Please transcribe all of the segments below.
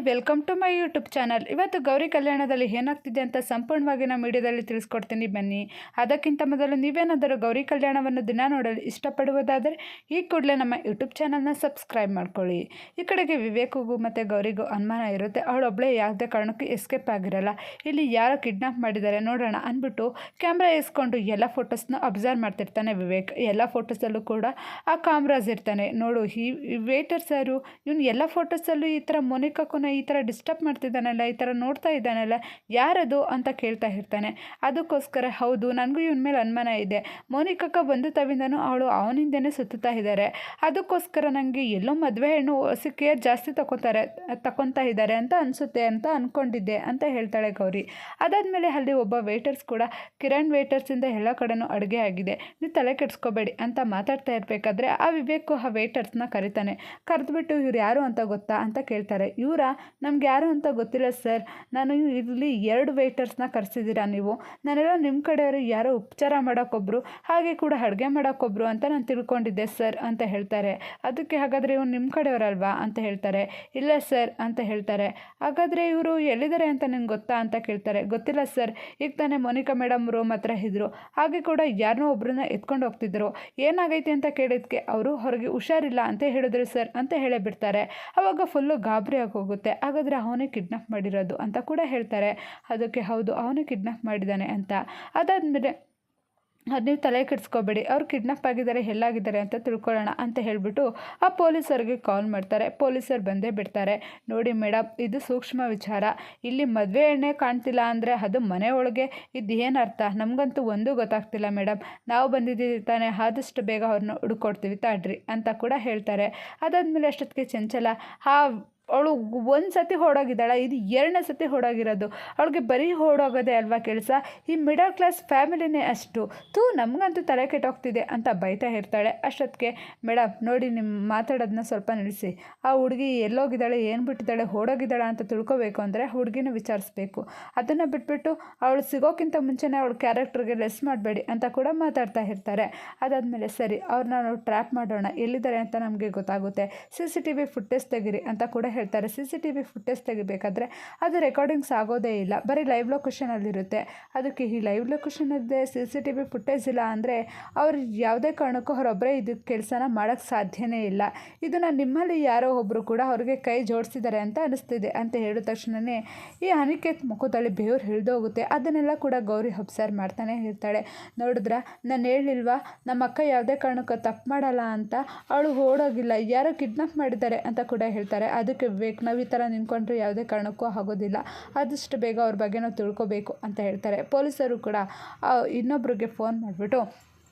Welcome to my YouTube channel. ಇವತ್ತು ಗೌರಿ ಕಲ್ಯಾಣದಲ್ಲಿ ಏನಾಗ್ತಿದೆ ಅಂತ ಸಂಪೂರ್ಣವಾಗಿ ನಾನು ಮೀಡಿಯಾದಲ್ಲಿ ತಿಳಿಸ್ಕೊಡ್ತೀನಿ ಬನ್ನಿ. ಅದಕ್ಕಿಂತ ಮೊದಲು ನೀವೇನಾದರೂ ಗೌರಿ ಕಲ್ಯಾಣವನ್ನು ದಿನ ನೋಡಲು ಇಷ್ಟಪಡುವುದಾದರೆ ಈ ಕೂಡಲೇ ನಮ್ಮ ಯೂಟ್ಯೂಬ್ ಚಾನಲ್ನ ಸಬ್ಸ್ಕ್ರೈಬ್ ಮಾಡ್ಕೊಳ್ಳಿ. ಈ ಕಡೆಗೆ ವಿವೇಕ್ಗೂ ಮತ್ತು ಗೌರಿಗೂ ಅನುಮಾನ ಇರುತ್ತೆ. ಅವಳೊಬ್ಬಳೇ ಯಾವುದೇ ಕಾರಣಕ್ಕೂ ಎಸ್ಕೇಪ್ ಆಗಿರಲ್ಲ. ಇಲ್ಲಿ ಯಾರೋ ಕಿಡ್ನಾಪ್ ಮಾಡಿದ್ದಾರೆ ನೋಡೋಣ ಅಂದ್ಬಿಟ್ಟು ಕ್ಯಾಮ್ರಾ ಇಸ್ಕೊಂಡು ಎಲ್ಲ ಫೋಟೋಸ್ನ ಅಬ್ಸರ್ವ್ ಮಾಡ್ತಿರ್ತಾನೆ ವಿವೇಕ್. ಎಲ್ಲ ಫೋಟೋಸಲ್ಲೂ ಕೂಡ ಆ ಕಾಮ್ರಾಸ್ ಇರ್ತಾನೆ. ನೋಡು ಈ ವೇಟರ್ ಸರು ಇವನು ಎಲ್ಲ ಫೋಟೋಸಲ್ಲೂ ಈ ಥರ ಮೋನಿಕಾಕ್ಕೂನ ಈ ಥರ ಡಿಸ್ಟರ್ಬ್ ಮಾಡ್ತಿದ್ದಾನಲ್ಲ, ಈ ಥರ ನೋಡ್ತಾ ಇದ್ದಾನಲ್ಲ, ಯಾರದು ಅಂತ ಕೇಳ್ತಾ ಇರ್ತಾನೆ. ಅದಕ್ಕೋಸ್ಕರ ಹೌದು ನನಗೂ ಇವನ ಮೇಲೆ ಅನುಮಾನ ಇದೆ. ಮೋನಿಕಕ್ಕ ಬಂದು ತವಿಂದನೂ ಅವನಿಂದನೇ ಸುತ್ತುತ್ತಾ ಇದ್ದಾರೆ. ಅದಕ್ಕೋಸ್ಕರ ನನಗೆ ಎಲ್ಲೋ ಮದುವೆ ಹೆಣ್ಣು ಕೇರ್ ಜಾಸ್ತಿ ತಗೊತಾ ಇದ್ದಾರೆ ಅಂತ ಅನಿಸುತ್ತೆ ಅಂತ ಅಂದ್ಕೊಂಡಿದ್ದೆ ಅಂತ ಹೇಳ್ತಾಳೆ ಗೌರಿ. ಅದಾದಮೇಲೆ ಅಲ್ಲಿ ಒಬ್ಬ ವೇಟರ್ಸ್ ಕೂಡ ಕಿರಣ್ ವೇಟರ್ಸಿಂದ ಎಲ್ಲ ಕಡೆನೂ ಅಡುಗೆ ಆಗಿದೆ, ನೀವು ತಲೆ ಕೆಡಿಸ್ಕೋಬೇಡಿ ಅಂತ ಮಾತಾಡ್ತಾ ಇರಬೇಕಾದ್ರೆ ಆ ವಿವೇಕು ಆ ವೇಟರ್ಸ್ನ ಕರಿತಾನೆ. ಕರೆದ್ಬಿಟ್ಟು ಇವ್ರು ಯಾರು ಅಂತ ಗೊತ್ತಾ ಅಂತ ಕೇಳ್ತಾರೆ. ನಮ್ಗೆ ಯಾರು ಅಂತ ಗೊತ್ತಿಲ್ಲ ಸರ್, ನಾನು ಇಲ್ಲಿ 2 ವೇಟರ್ಸ್ನ ಕರೆಸಿದ್ದೀರಾ ನೀವು, ನಾನೆಲ್ಲ ನಿಮ್ಮ ಕಡೆಯವರು ಯಾರೋ ಉಪಚಾರ ಮಾಡೋಕ್ಕೊಬ್ರು ಹಾಗೆ ಕೂಡ ಅಡುಗೆ ಮಾಡೋಕ್ಕೊಬ್ರು ಅಂತ ನಾನು ತಿಳ್ಕೊಂಡಿದ್ದೆ ಸರ್ ಅಂತ ಹೇಳ್ತಾರೆ. ಅದಕ್ಕೆ ಹಾಗಾದರೆ ಇವ್ರು ನಿಮ್ಮ ಕಡೆಯವರಲ್ವಾ ಅಂತ ಹೇಳ್ತಾರೆ. ಇಲ್ಲ ಸರ್ ಅಂತ ಹೇಳ್ತಾರೆ. ಹಾಗಾದರೆ ಇವರು ಎಲ್ಲಿದ್ದಾರೆ ಅಂತ ನಿಮ್ಗೆ ಗೊತ್ತಾ ಅಂತ ಕೇಳ್ತಾರೆ. ಗೊತ್ತಿಲ್ಲ ಸರ್, ಈಗ ತಾನೇ ಮೋನಿಕಾ ಮೇಡಮ್ ರೂಮ್ ಹತ್ರ ಇದ್ದರು, ಹಾಗೆ ಕೂಡ ಯಾರನ್ನೋ ಒಬ್ಬರನ್ನ ಎತ್ಕೊಂಡು ಹೋಗ್ತಿದ್ರು, ಏನಾಗೈತೆ ಅಂತ ಕೇಳಿದ್ಕೆ ಅವರು ಹೊರಗೆ ಹುಷಾರಿಲ್ಲ ಅಂತ ಹೇಳಿದ್ರು ಸರ್ ಅಂತ ಹೇಳೇ ಬಿಡ್ತಾರೆ. ಅವಾಗ ಫುಲ್ಲು ಗಾಬರಿ ಹೋಗುತ್ತೆ. ಹಾಗಾದರೆ ಅವನೇ ಕಿಡ್ನಾಪ್ ಮಾಡಿರೋದು ಅಂತ ಕೂಡ ಹೇಳ್ತಾರೆ. ಅದಕ್ಕೆ ಹೌದು ಅವನೇ ಕಿಡ್ನಾಪ್ ಮಾಡಿದ್ದಾನೆ ಅಂತ. ಅದಾದಮೇಲೆ ನೀವು ತಲೆ ಕೆಡಿಸ್ಕೋಬೇಡಿ, ಅವ್ರು ಕಿಡ್ನಾಪ್ ಆಗಿದ್ದಾರೆ, ಎಲ್ಲಾಗಿದ್ದಾರೆ ಅಂತ ತಿಳ್ಕೊಳ್ಳೋಣ ಅಂತ ಹೇಳಿಬಿಟ್ಟು ಆ ಪೊಲೀಸರಿಗೆ ಕಾಲ್ ಮಾಡ್ತಾರೆ. ಪೊಲೀಸರು ಬಂದೇ ಬಿಡ್ತಾರೆ. ನೋಡಿ ಮೇಡಮ್, ಇದು ಸೂಕ್ಷ್ಮ ವಿಚಾರ, ಇಲ್ಲಿ ಮದುವೆ ಎಣ್ಣೆ ಕಾಣ್ತಿಲ್ಲ ಅಂದರೆ ಅದು ಮನೆ ಒಳಗೆ ಇದು ಏನರ್ಥ ನಮಗಂತೂ ಒಂದೂ ಗೊತ್ತಾಗ್ತಿಲ್ಲ ಮೇಡಮ್, ನಾವು ಬಂದಿದ್ದೀವಿ ತಾನೇ, ಆದಷ್ಟು ಬೇಗ ಅವ್ರನ್ನ ಹುಡುಕೊಡ್ತೀವಿ ತಾಡ್ರಿ ಅಂತ ಕೂಡ ಹೇಳ್ತಾರೆ. ಅದಾದಮೇಲೆ ಅಷ್ಟೊತ್ತಿಗೆ ಚಂಚಲ ಅವಳು ಒಂದು ಸತಿ ಹೊಡೋಗಿದ್ದಾಳೆ, ಇದು 2ನೇ ಸತಿ ಹೊಡೋಗಿರೋದು, ಅವಳಿಗೆ ಬರೀ ಹೊಡೋಗೋದೇ ಅಲ್ವಾ ಕೆಲಸ, ಈ ಮಿಡಲ್ ಕ್ಲಾಸ್ ಫ್ಯಾಮಿಲಿನೇ ಅಷ್ಟು, ನಮಗಂತೂ ತಲೆ ಕೆಟ್ಟೋಗ್ತಿದೆ ಅಂತ ಬೈತಾ ಇರ್ತಾಳೆ. ಅಷ್ಟೊತ್ತಿಗೆ ಮೇಡಮ್ ನೋಡಿ, ನಿಮ್ಮ ಮಾತಾಡೋದನ್ನ ಸ್ವಲ್ಪ ನಿಲ್ಲಿಸಿ, ಆ ಹುಡುಗಿ ಎಲ್ಲೋಗಿದ್ದಾಳೆ, ಏನು ಬಿಟ್ಟಿದ್ದಾಳೆ, ಹೊಡೋಗಿದ್ದಾಳೆ ಅಂತ ತಿಳ್ಕೊಬೇಕು ಅಂದರೆ ಹುಡುಗಿನ ವಿಚಾರಿಸ್ಬೇಕು, ಅದನ್ನು ಬಿಟ್ಬಿಟ್ಟು ಅವಳು ಸಿಗೋಕ್ಕಿಂತ ಮುಂಚೆನೇ ಅವಳ ಕ್ಯಾರೆಕ್ಟರ್ಗೆ ಲೆಸ್ ಮಾಡಬೇಡಿ ಅಂತ ಕೂಡ ಮಾತಾಡ್ತಾ ಇರ್ತಾರೆ. ಅದಾದಮೇಲೆ ಸರಿ, ಅವ್ರನ್ನ ನಾವು ಟ್ರ್ಯಾಪ್ ಮಾಡೋಣ, ಎಲ್ಲಿದ್ದಾರೆ ಅಂತ ನಮಗೆ ಗೊತ್ತಾಗುತ್ತೆ, CCTV ಫುಟೇಜ್ ತೆಗೀರಿ ಅಂತ ಕೂಡ ಹೇಳ್ತಾರೆ. CCTV ಫುಟೇಜ್ ತೆಗಿಬೇಕಾದ್ರೆ ಅದು ರೆಕಾರ್ಡಿಂಗ್ಸ್ ಆಗೋದೇ ಇಲ್ಲ, ಬರೀ ಲೈವ್ ಲೊಕೇಶನಲ್ಲಿರುತ್ತೆ. ಅದಕ್ಕೆ ಈ ಲೈವ್ ಲೊಕೇಶನಲ್ಲಿದೆ CCTV ಫುಟೇಜ್ ಇಲ್ಲ ಅಂದರೆ ಅವ್ರು ಯಾವುದೇ ಕಾರಣಕ್ಕೂ ಅವರೊಬ್ಬರೇ ಇದು ಕೆಲಸನ ಮಾಡೋಕ್ಕೆ ಸಾಧ್ಯನೇ ಇಲ್ಲ, ಇದನ್ನು ನಿಮ್ಮಲ್ಲಿ ಯಾರೋ ಒಬ್ಬರು ಕೂಡ ಅವ್ರಿಗೆ ಕೈ ಜೋಡಿಸಿದ್ದಾರೆ ಅಂತ ಅನಿಸ್ತಿದೆ ಅಂತ ಹೇಳಿದ ತಕ್ಷಣವೇ ಈ ಅನಿಕೇತ್ ಮುಖದಲ್ಲಿ ಬೆವರು ಹಿಡಿದೋಗುತ್ತೆ. ಅದನ್ನೆಲ್ಲ ಕೂಡ ಗೌರಿ ಅಬ್ಸರ್ವ್ ಮಾಡ್ತಾನೆ ಇರ್ತಾಳೆ. ನೋಡಿದ್ರ, ನಾನು ಹೇಳಿಲ್ವಾ ನಮ್ಮ ಅಕ್ಕ ಯಾವುದೇ ಕಾರಣಕ್ಕೂ ತಪ್ಪು ಮಾಡಲ್ಲ ಅಂತ, ಅವಳು ಓಡೋಗಿಲ್ಲ, ಯಾರೋ ಕಿಡ್ನಾಪ್ ಮಾಡಿದ್ದಾರೆ ಅಂತ ಕೂಡ ಹೇಳ್ತಾರೆ. ಅದಕ್ಕೆ ವಿವೇಕ್, ನಾವು ಈ ಥರ ನಿಂತ್ಕೊಂಡ್ರೆ ಯಾವುದೇ ಕಾರಣಕ್ಕೂ ಆಗೋದಿಲ್ಲ, ಆದಷ್ಟು ಬೇಗ ಅವ್ರ ಬಗ್ಗೆ ನಾವು ತಿಳ್ಕೊಬೇಕು ಅಂತ ಹೇಳ್ತಾರೆ. ಪೊಲೀಸರು ಕೂಡ ಇನ್ನೊಬ್ರಿಗೆ ಫೋನ್ ಮಾಡಿಬಿಟ್ಟು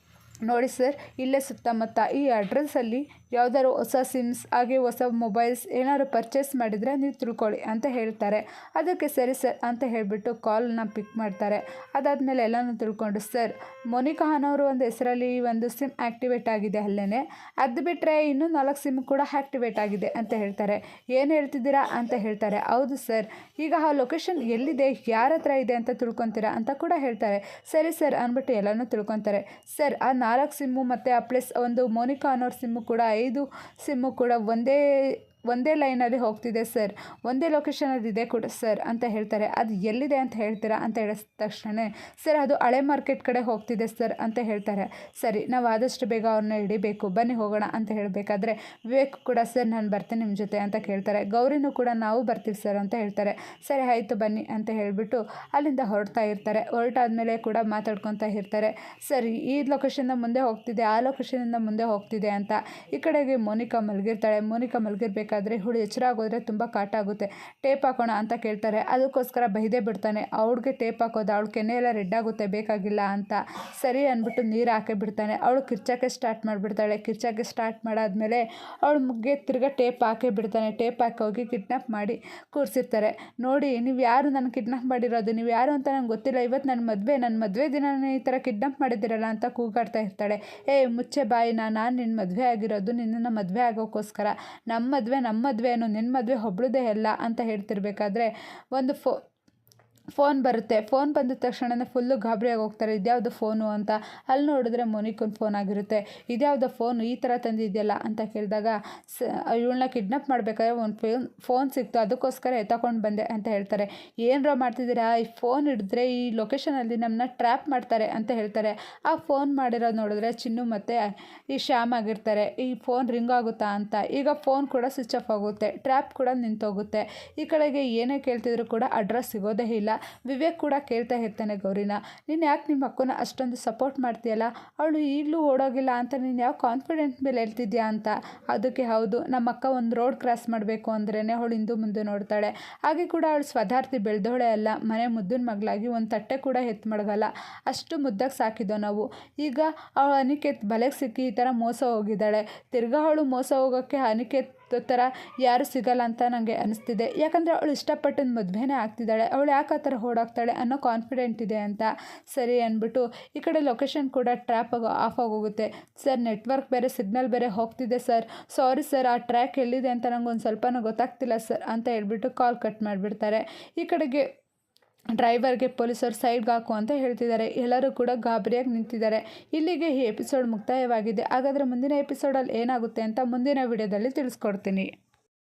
ನೋಡಿ ಸರ್, ಇಲ್ಲೇ ಸುತ್ತಮುತ್ತ ಈ ಅಡ್ರೆಸ್ಸಲ್ಲಿ ಯಾವುದಾದ್ರು ಹೊಸ ಸಿಮ್ಸ್ ಹಾಗೆ ಹೊಸ ಮೊಬೈಲ್ಸ್ ಏನಾದ್ರು ಪರ್ಚೇಸ್ ಮಾಡಿದರೆ ನೀವು ತಿಳ್ಕೊಳ್ಳಿ ಅಂತ ಹೇಳ್ತಾರೆ. ಅದಕ್ಕೆ ಸರಿ ಸರ್ ಅಂತ ಹೇಳಿಬಿಟ್ಟು ಕಾಲ್ನ ಪಿಕ್ ಮಾಡ್ತಾರೆ. ಅದಾದಮೇಲೆ ಎಲ್ಲನೂ ತಿಳ್ಕೊಂಡು, ಸರ್ ಮೋನಿಕಾ ಅನ್ನೋರು ಒಂದು ಹೆಸರಲ್ಲಿ ಒಂದು ಸಿಮ್ ಆ್ಯಕ್ಟಿವೇಟ್ ಆಗಿದೆ ಅಲ್ಲೇ, ಅದು ಬಿಟ್ಟರೆ ಇನ್ನೂ 4 ಸಿಮ್ ಕೂಡ ಆ್ಯಕ್ಟಿವೇಟ್ ಆಗಿದೆ ಅಂತ ಹೇಳ್ತಾರೆ. ಏನು ಹೇಳ್ತಿದ್ದೀರಾ ಅಂತ ಹೇಳ್ತಾರೆ. ಹೌದು ಸರ್, ಈಗ ಆ ಲೊಕೇಶನ್ ಎಲ್ಲಿದೆ, ಯಾರ ಹತ್ರ ಇದೆ ಅಂತ ತಿಳ್ಕೊತೀರಾ ಅಂತ ಕೂಡ ಹೇಳ್ತಾರೆ. ಸರಿ ಸರ್ ಅಂದ್ಬಿಟ್ಟು ಎಲ್ಲನೂ ತಿಳ್ಕೊತಾರೆ. ಸರ್ ಆ 4 ಸಿಮ್ಮು ಮತ್ತು ಆ ಪ್ಲಸ್ ಒಂದು ಮೋನಿಕಾ ಅನ್ನೋರ ಸಿಮ್ಮು ಕೂಡ 5 ಸಿಮ್ಮು ಕೂಡ ಒಂದೇ ಲೈನಲ್ಲಿ ಹೋಗ್ತಿದೆ ಸರ್, ಒಂದೇ ಲೊಕೇಶನಲ್ಲಿ ಇದೆ ಕೂಡ ಸರ್ ಅಂತ ಹೇಳ್ತಾರೆ. ಅದು ಎಲ್ಲಿದೆ ಅಂತ ಹೇಳ್ತೀರಾ ಅಂತ ಹೇಳಿದ ತಕ್ಷಣ, ಸರ್ ಅದು ಹಳೆ ಮಾರ್ಕೆಟ್ ಕಡೆ ಹೋಗ್ತಿದೆ ಸರ್ ಅಂತ ಹೇಳ್ತಾರೆ. ಸರಿ, ನಾವು ಆದಷ್ಟು ಬೇಗ ಅವ್ರನ್ನ ಹಿಡಿಬೇಕು, ಬನ್ನಿ ಹೋಗೋಣ ಅಂತ ಹೇಳಬೇಕಾದ್ರೆ ವಿವೇಕ್ ಕೂಡ ಸರ್ ನಾನು ಬರ್ತೀನಿ ನಿಮ್ಮ ಜೊತೆ ಅಂತ ಕೇಳ್ತಾರೆ. ಗೌರಿನೂ ಕೂಡ ನಾವು ಬರ್ತೀವಿ ಸರ್ ಅಂತ ಹೇಳ್ತಾರೆ. ಸರಿ ಆಯಿತು ಬನ್ನಿ ಅಂತ ಹೇಳಿಬಿಟ್ಟು ಅಲ್ಲಿಂದ ಹೊರಡ್ತಾ ಇರ್ತಾರೆ. ಹೊರಟಾದ್ಮೇಲೆ ಕೂಡ ಮಾತಾಡ್ಕೊತಾ ಇರ್ತಾರೆ. ಸರಿ, ಈ ಲೊಕೇಶನ್ನ ಮುಂದೆ ಹೋಗ್ತಿದೆ, ಆ ಲೊಕೇಶನಿಂದ ಮುಂದೆ ಹೋಗ್ತಿದೆ ಅಂತ. ಈ ಕಡೆಗೆ ಮೋನಿಕಾ ಮಲಗಿರ್ತಾಳೆ. ಮೋನಿಕಾ ಮಲಗಿರ್ಬೇಕು ಹುಳಿ ಎಚ್ಚರ ಆಗೋದ್ರೆ ತುಂಬ ಕಾಟ ಆಗುತ್ತೆ, ಟೇಪ್ ಹಾಕೋಣ ಅಂತ ಕೇಳ್ತಾರೆ. ಅದಕ್ಕೋಸ್ಕರ ಬೈದೇ ಬಿಡ್ತಾನೆ, ಅವಳಿಗೆ ಟೇಪ್ ಹಾಕೋದು, ಅವಳ ಕೆನ್ನೆ ಎಲ್ಲ ರೆಡ್ ಆಗುತ್ತೆ, ಬೇಕಾಗಿಲ್ಲ ಅಂತ. ಸರಿ ಅಂದ್ಬಿಟ್ಟು ನೀರು ಹಾಕಿ ಬಿಡ್ತಾನೆ. ಅವಳು ಕಿರ್ಚಕ್ಕೆ ಸ್ಟಾರ್ಟ್ ಮಾಡಿಬಿಡ್ತಾಳೆ. ಕಿರ್ಚಕ್ಕೆ ಸ್ಟಾರ್ಟ್ ಮಾಡಾದ್ಮೇಲೆ ಅವಳು ಮುಗ್ಗೆ ತಿರ್ಗಾ ಟೇಪ್ ಹಾಕೇ ಬಿಡ್ತಾನೆ. ಟೇಪ್ ಹಾಕಿ ಹೋಗಿ ಕಿಡ್ನಾಪ್ ಮಾಡಿ ಕೂರಿಸಿರ್ತಾರೆ. ನೋಡಿ, ನೀವು ಯಾರು ನನ್ನ ಕಿಡ್ನಾಪ್ ಮಾಡಿರೋದು, ನೀವು ಯಾರು ಅಂತ ನಂಗೆ ಗೊತ್ತಿಲ್ಲ, ಇವತ್ತು ನನ್ನ ಮದುವೆ ದಿನನೇ ಈ ಥರ ಕಿಡ್ನಾಪ್ ಮಾಡಿದ್ದೀರಲ್ಲ ಅಂತ ಕೂಗಾಡ್ತಾ ಇರ್ತಾಳೆ. ಮುಚ್ಚೆ ಬಾಯಿನ, ನಾನು ನಿನ್ನ ಮದುವೆ ಆಗಿರೋದು ನಿನ್ನನ್ನು ಮದುವೆ ಆಗೋಕ್ಕೋಸ್ಕರ, ನಮ್ಮ ಮದುವೆ ಏನು, ನಿನ್ನ ಮದುವೆ ಒಬ್ಳದೇ ಅಲ್ಲ ಅಂತ ಹೇಳ್ತಿರ್ಬೇಕಾದ್ರೆ ಫೋನ್ ಬರುತ್ತೆ. ಫೋನ್ ಬಂದ ತಕ್ಷಣವೇ ಫುಲ್ಲು ಗಾಬರಿಯಾಗಿ ಹೋಗ್ತಾರೆ. ಇದ್ಯಾವುದು ಫೋನು ಅಂತ. ಅಲ್ಲಿ ನೋಡಿದ್ರೆ ಮೋನಿಕನ ಫೋನ್ ಆಗಿರುತ್ತೆ. ಇದ್ಯಾವುದೋ ಫೋನು ಈ ಥರ ತಂದಿದೆಯಲ್ಲ ಅಂತ ಕೇಳಿದಾಗ ಇವಳನ್ನ ಕಿಡ್ನಾಪ್ ಮಾಡಬೇಕಾದ್ರೆ ಒಂದು ಫೋನ್ ಸಿಕ್ತು, ಅದಕ್ಕೋಸ್ಕರ ಎತ್ತಕೊಂಡು ಬಂದೆ ಅಂತ ಹೇಳ್ತಾರೆ. ಏನರ ಮಾಡ್ತಿದ್ದೀರಾ, ಈ ಫೋನ್ ಹಿಡಿದ್ರೆ ಈ ಲೊಕೇಶನಲ್ಲಿ ನಮ್ಮನ್ನ ಟ್ರ್ಯಾಪ್ ಮಾಡ್ತಾರೆ ಅಂತ ಹೇಳ್ತಾರೆ. ಆ ಫೋನ್ ಮಾಡಿರೋದು ನೋಡಿದ್ರೆ ಚಿನ್ನು ಮತ್ತು ಈ ಶ್ಯಾಮ್ ಆಗಿರ್ತಾರೆ. ಈ ಫೋನ್ ರಿಂಗ್ ಆಗುತ್ತಾ ಅಂತ. ಈಗ ಫೋನ್ ಕೂಡ ಸ್ವಿಚ್ ಆಫ್ ಆಗುತ್ತೆ, ಟ್ರ್ಯಾಪ್ ಕೂಡ ನಿಂತೋಗುತ್ತೆ. ಈ ಕಡೆಗೆ ಏನೇ ಕೇಳ್ತಿದ್ರು ಕೂಡ ಅಡ್ರೆಸ್ ಸಿಗೋದೇ ಇಲ್ಲ. ವಿವೇಕ್ ಕೂಡ ಕೇಳ್ತಾ ಇರ್ತಾನೆ ಗೌರಿನ, ನೀನು ಯಾಕೆ ನಿಮ್ಮ ಅಕ್ಕನ ಅಷ್ಟೊಂದು ಸಪೋರ್ಟ್ ಮಾಡ್ತೀಯಲ್ಲ, ಅವಳು ಈಗಲೂ ಓಡೋಗಿಲ್ಲ ಅಂತ ನೀನು ಯಾವ ಕಾನ್ಫಿಡೆಂಟ್ ಮೇಲೆ ಹೇಳ್ತಿದ್ಯಾ ಅಂತ. ಅದಕ್ಕೆ ಹೌದು, ನಮ್ಮ ಅಕ್ಕ ಒಂದು ರೋಡ್ ಕ್ರಾಸ್ ಮಾಡಬೇಕು ಅಂದ್ರೇ ಅವಳು ಹಿಂದೆ ಮುಂದೆ ನೋಡ್ತಾಳೆ. ಹಾಗೆ ಕೂಡ ಅವಳು ಸ್ವಧಾರ್ಥಿ ಬೆಳೆದವಳೆ ಅಲ್ಲ, ಮನೆ ಮುದ್ದಿನ ಮಗಳಾಗಿ ಒಂದು ತಟ್ಟೆ ಕೂಡ ಎತ್ತು ಮಡಗಲ್ಲ, ಅಷ್ಟು ಮುದ್ದಾಗಿ ಸಾಕಿದ್ದೋ ನಾವು. ಈಗ ಅವಳು ಅನಿಕೇತ್ ಬಲೆಗೆ ಸಿಕ್ಕಿ ಈ ಥರ ಮೋಸ ಹೋಗಿದ್ದಾಳೆ. ತಿರ್ಗಾ ಅವಳು ಮೋಸ ಹೋಗೋಕ್ಕೆ ಅನಿಕೇತ್ ಥರ ಯಾರು ಸಿಗಲ್ಲ ಅಂತ ನನಗೆ ಅನಿಸ್ತಿದೆ. ಯಾಕಂದರೆ ಅವಳು ಇಷ್ಟಪಟ್ಟಿದ್ದ ಮದುವೆನೇ ಆಗ್ತಿದ್ದಾಳೆ, ಅವಳು ಯಾಕೆ ಆ ಥರ ಓಡಾಗ್ತಾಳೆ ಅನ್ನೋ ಕಾನ್ಫಿಡೆಂಟ್ ಇದೆ ಅಂತ. ಸರಿ ಅಂದ್ಬಿಟ್ಟು ಈ ಕಡೆ ಲೊಕೇಶನ್ ಕೂಡ ಟ್ರ್ಯಾಪ್ ಆಫ್ ಆಗೋಗುತ್ತೆ. ಸರ್ ನೆಟ್ವರ್ಕ್ ಬೇರೆ ಸಿಗ್ನಲ್ ಬೇರೆ ಹೋಗ್ತಿದೆ ಸರ್, ಸಾರಿ ಸರ್, ಆ ಟ್ರ್ಯಾಕ್ ಎಲ್ಲಿದೆ ಅಂತ ನನಗೊಂದು ಸ್ವಲ್ಪನೂ ಗೊತ್ತಾಗ್ತಿಲ್ಲ ಸರ್ ಅಂತ ಹೇಳ್ಬಿಟ್ಟು ಕಾಲ್ ಕಟ್ ಮಾಡಿಬಿಡ್ತಾರೆ. ಈ ಕಡೆಗೆ ಡ್ರೈವರ್ಗೆ ಪೊಲೀಸರು ಸೈಡ್ಗೆ ಹಾಕು ಅಂತ ಹೇಳ್ತಿದ್ದಾರೆ. ಎಲ್ಲರೂ ಕೂಡ ಗಾಬರಿಯಾಗಿ ನಿಂತಿದ್ದಾರೆ. ಇಲ್ಲಿಗೆ ಈ ಎಪಿಸೋಡ್ ಮುಕ್ತಾಯವಾಗಿದೆ. ಹಾಗಾದರೆ ಮುಂದಿನ ಎಪಿಸೋಡಲ್ಲಿ ಏನಾಗುತ್ತೆ ಅಂತ ಮುಂದಿನ ವಿಡಿಯೋದಲ್ಲಿ ತಿಳಿಸ್ಕೊಡ್ತೀನಿ.